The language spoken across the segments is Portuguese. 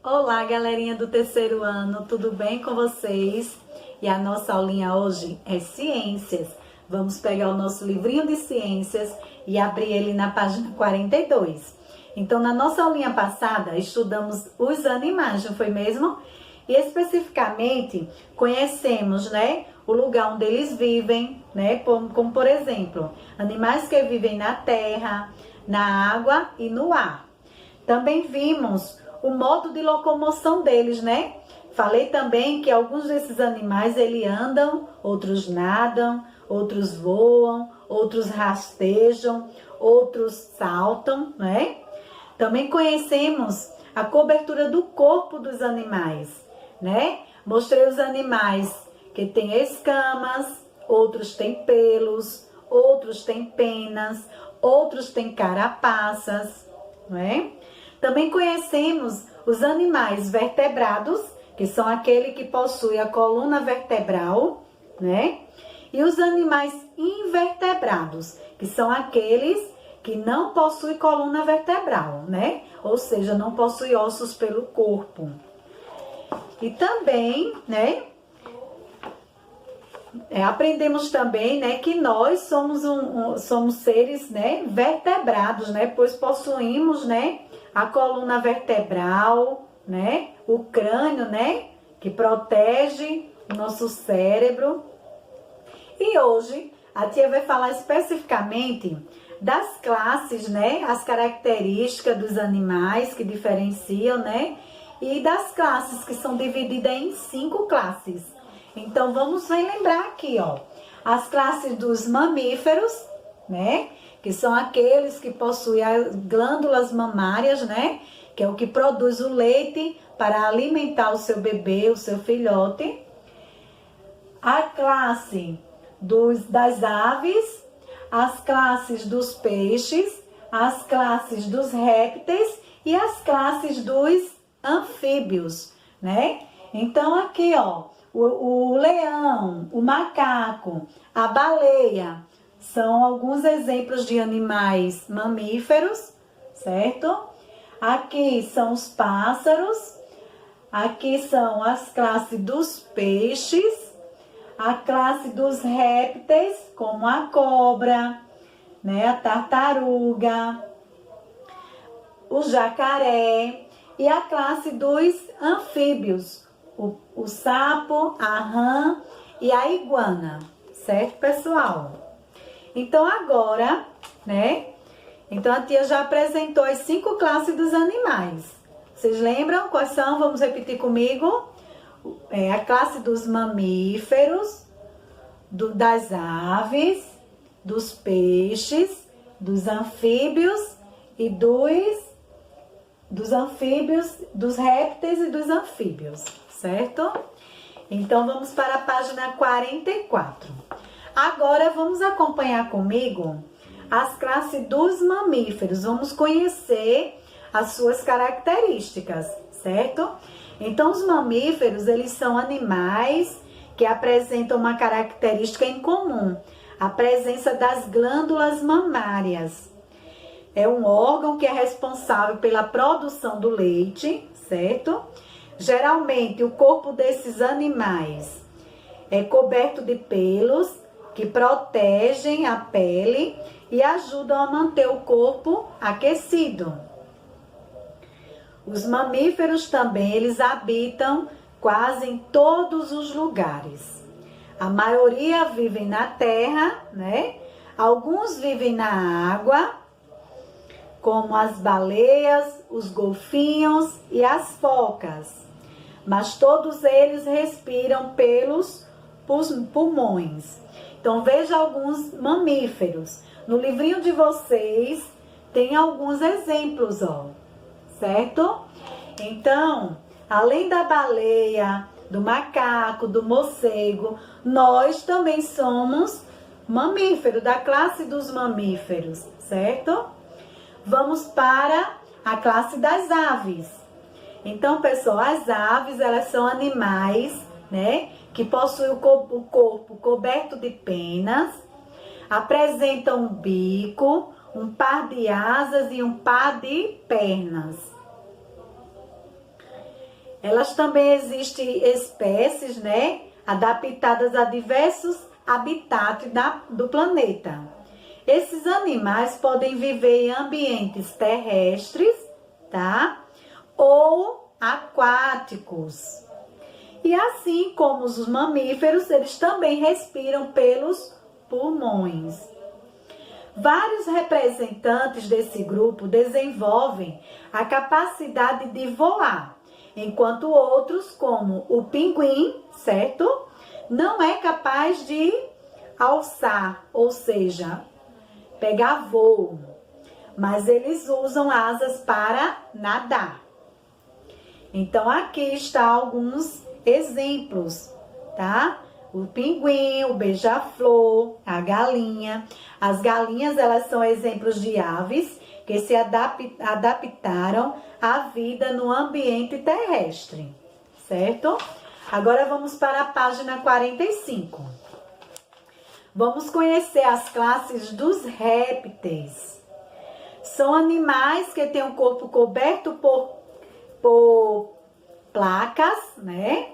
Olá, galerinha do terceiro ano, tudo bem com vocês? E a nossa aulinha hoje é ciências. Vamos pegar o nosso livrinho de ciências e abrir ele na página 42. Então, na nossa aulinha passada, estudamos os animais, não foi mesmo? E especificamente, conhecemos, o lugar onde eles vivem, como por exemplo, animais que vivem na terra, na água e no ar. Também vimos o modo de locomoção deles, Falei também que alguns desses animais, eles andam, outros nadam, outros voam, outros rastejam, outros saltam, Também conhecemos a cobertura do corpo dos animais, Mostrei os animais que têm escamas, outros têm pelos, outros têm penas, outros têm carapaças, Também conhecemos os animais vertebrados, que são aqueles que possuem a coluna vertebral, E os animais invertebrados, que são aqueles que não possuem coluna vertebral, Ou seja, não possuem ossos pelo corpo. E também, aprendemos também, que nós somos seres, vertebrados, Pois possuímos, a coluna vertebral, o crânio, que protege o nosso cérebro. E hoje a tia vai falar especificamente das classes, as características dos animais que diferenciam, e das classes que são divididas em 5 classes. Então vamos lembrar aqui, as classes dos mamíferos, que são aqueles que possuem as glândulas mamárias, que é o que produz o leite para alimentar o seu bebê, o seu filhote. A classe das aves, as classes dos peixes, as classes dos répteis e as classes dos anfíbios, Então aqui, o leão, o macaco, a baleia, são alguns exemplos de animais mamíferos, certo? Aqui são os pássaros, aqui são as classes dos peixes, a classe dos répteis, como a cobra, a tartaruga, o jacaré, e a classe dos anfíbios, o sapo, a rã e a iguana, certo, pessoal? Então, agora, Então, a tia já apresentou as 5 classes dos animais. Vocês lembram quais são? Vamos repetir comigo. A classe dos mamíferos, das aves, dos peixes, dos anfíbios e dos anfíbios, dos répteis e dos anfíbios, certo? Então, vamos para a página 44. Agora, vamos acompanhar comigo as classes dos mamíferos. Vamos conhecer as suas características, certo? Então, os mamíferos, eles são animais que apresentam uma característica em comum, a presença das glândulas mamárias. É um órgão que é responsável pela produção do leite, certo? Geralmente, o corpo desses animais é coberto de pelos que protegem a pele e ajudam a manter o corpo aquecido. Os mamíferos também, eles habitam quase em todos os lugares. A maioria vivem na terra, Alguns vivem na água, como as baleias, os golfinhos e as focas. Mas todos eles respiram pelos pulmões. Então, veja alguns mamíferos. No livrinho de vocês, tem alguns exemplos, certo? Então, além da baleia, do macaco, do morcego, nós também somos mamíferos, da classe dos mamíferos, certo? Vamos para a classe das aves. Então, pessoal, as aves, elas são animais, que possuem o corpo coberto de penas, apresentam um bico, um par de asas e um par de pernas. Elas também existem espécies, né, adaptadas a diversos habitats do planeta. Esses animais podem viver em ambientes terrestres, tá? Ou aquáticos. E assim como os mamíferos, eles também respiram pelos pulmões. Vários representantes desse grupo desenvolvem a capacidade de voar, enquanto outros, como o pinguim, certo? Não é capaz de alçar, ou seja, pegar voo, mas eles usam asas para nadar. Então aqui está alguns exemplos, tá? O pinguim, o beija-flor, a galinha. As galinhas, elas são exemplos de aves que se adaptaram à vida no ambiente terrestre, certo? Agora vamos para a página 45. Vamos conhecer as classes dos répteis. São animais que têm o corpo coberto por placas, né?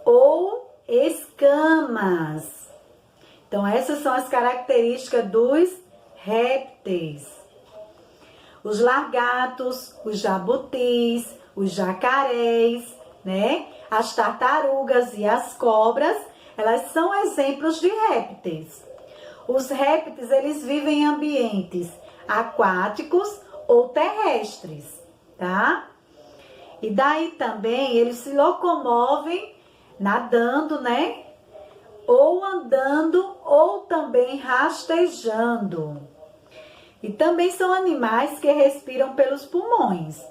Ou escamas. Então, essas são as características dos répteis. Os lagartos, os jabutis, os jacarés, né? As tartarugas e as cobras, elas são exemplos de répteis. Os répteis, eles vivem em ambientes aquáticos ou terrestres, tá? E daí também eles se locomovem nadando, né? Ou andando, ou também rastejando. E também são animais que respiram pelos pulmões.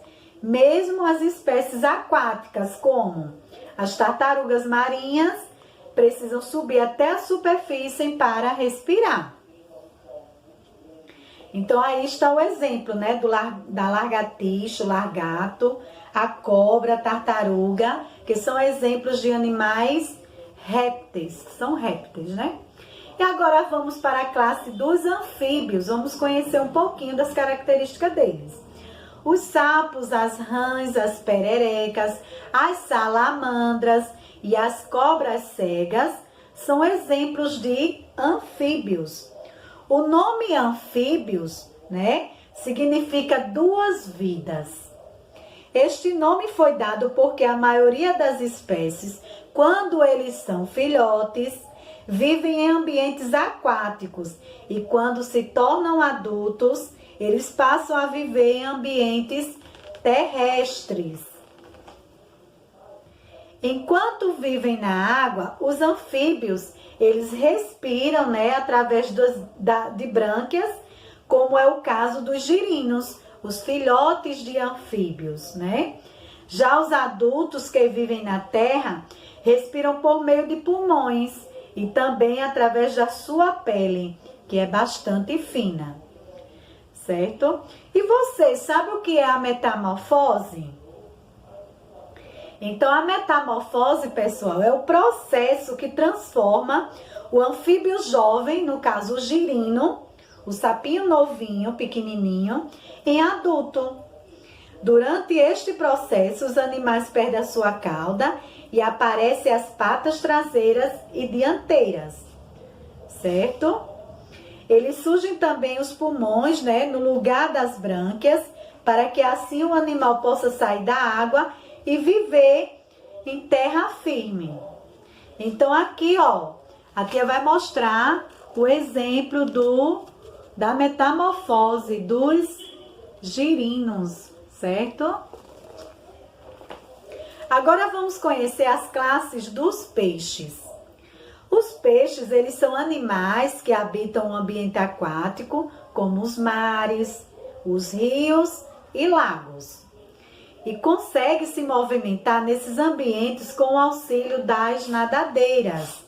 Mesmo as espécies aquáticas, como as tartarugas marinhas, precisam subir até a superfície para respirar. Então, aí está o exemplo, né? Da lagartixa, o lagarto, a cobra, a tartaruga, que são exemplos de animais répteis, que são répteis, né? E agora vamos para a classe dos anfíbios. Vamos conhecer um pouquinho das características deles. Os sapos, as rãs, as pererecas, as salamandras e as cobras cegas são exemplos de anfíbios. O nome anfíbios, né, significa duas vidas. Este nome foi dado porque a maioria das espécies, quando eles são filhotes, vivem em ambientes aquáticos e quando se tornam adultos, eles passam a viver em ambientes terrestres. Enquanto vivem na água, os anfíbios, eles respiram, né, através de brânquias, como é o caso dos girinos, os filhotes de anfíbios, né? Já os adultos que vivem na terra respiram por meio de pulmões e também através da sua pele, que é bastante fina, certo? E você sabe o que é a metamorfose? Então, a metamorfose, pessoal, é o processo que transforma o anfíbio jovem, no caso o girino, o sapinho novinho, pequenininho, em adulto. Durante este processo, os animais perdem a sua cauda e aparecem as patas traseiras e dianteiras, certo? Eles surgem também os pulmões, né, no lugar das brânquias, para que assim o animal possa sair da água e viver em terra firme. Então aqui, ó, a tia vai mostrar o exemplo da metamorfose dos girinos, certo? Agora vamos conhecer as classes dos peixes. Os peixes, eles são animais que habitam o ambiente aquático, como os mares, os rios e lagos. E conseguem se movimentar nesses ambientes com o auxílio das nadadeiras.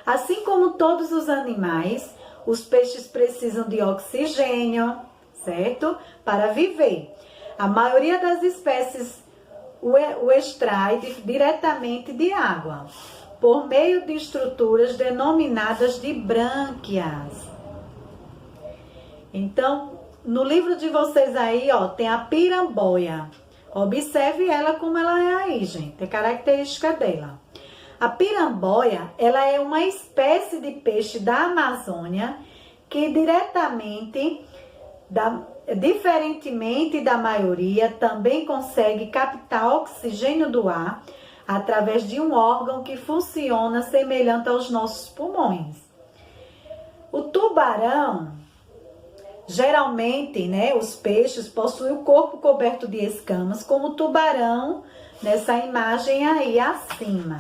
Assim como todos os animais, os peixes precisam de oxigênio, certo? Para viver. A maioria das espécies o extrai diretamente de água, por meio de estruturas denominadas de brânquias. Então, no livro de vocês aí, ó, tem a piramboia. Observe ela como ela é aí, gente. É característica dela. A piramboia, ela é uma espécie de peixe da Amazônia que diferentemente da maioria, também consegue captar oxigênio do ar através de um órgão que funciona semelhante aos nossos pulmões. O tubarão, geralmente, né, os peixes possuem o corpo coberto de escamas, como o tubarão nessa imagem aí acima,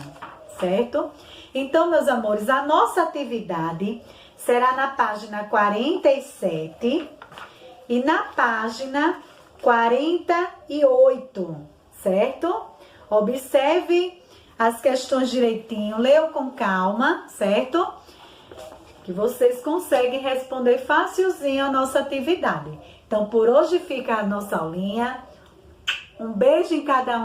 certo? Então, meus amores, a nossa atividade será na página 47 e na página 48, certo? Observe as questões direitinho, leiam com calma, certo? Que vocês conseguem responder facilzinho a nossa atividade. Então, por hoje fica a nossa aulinha. Um beijo em cada um.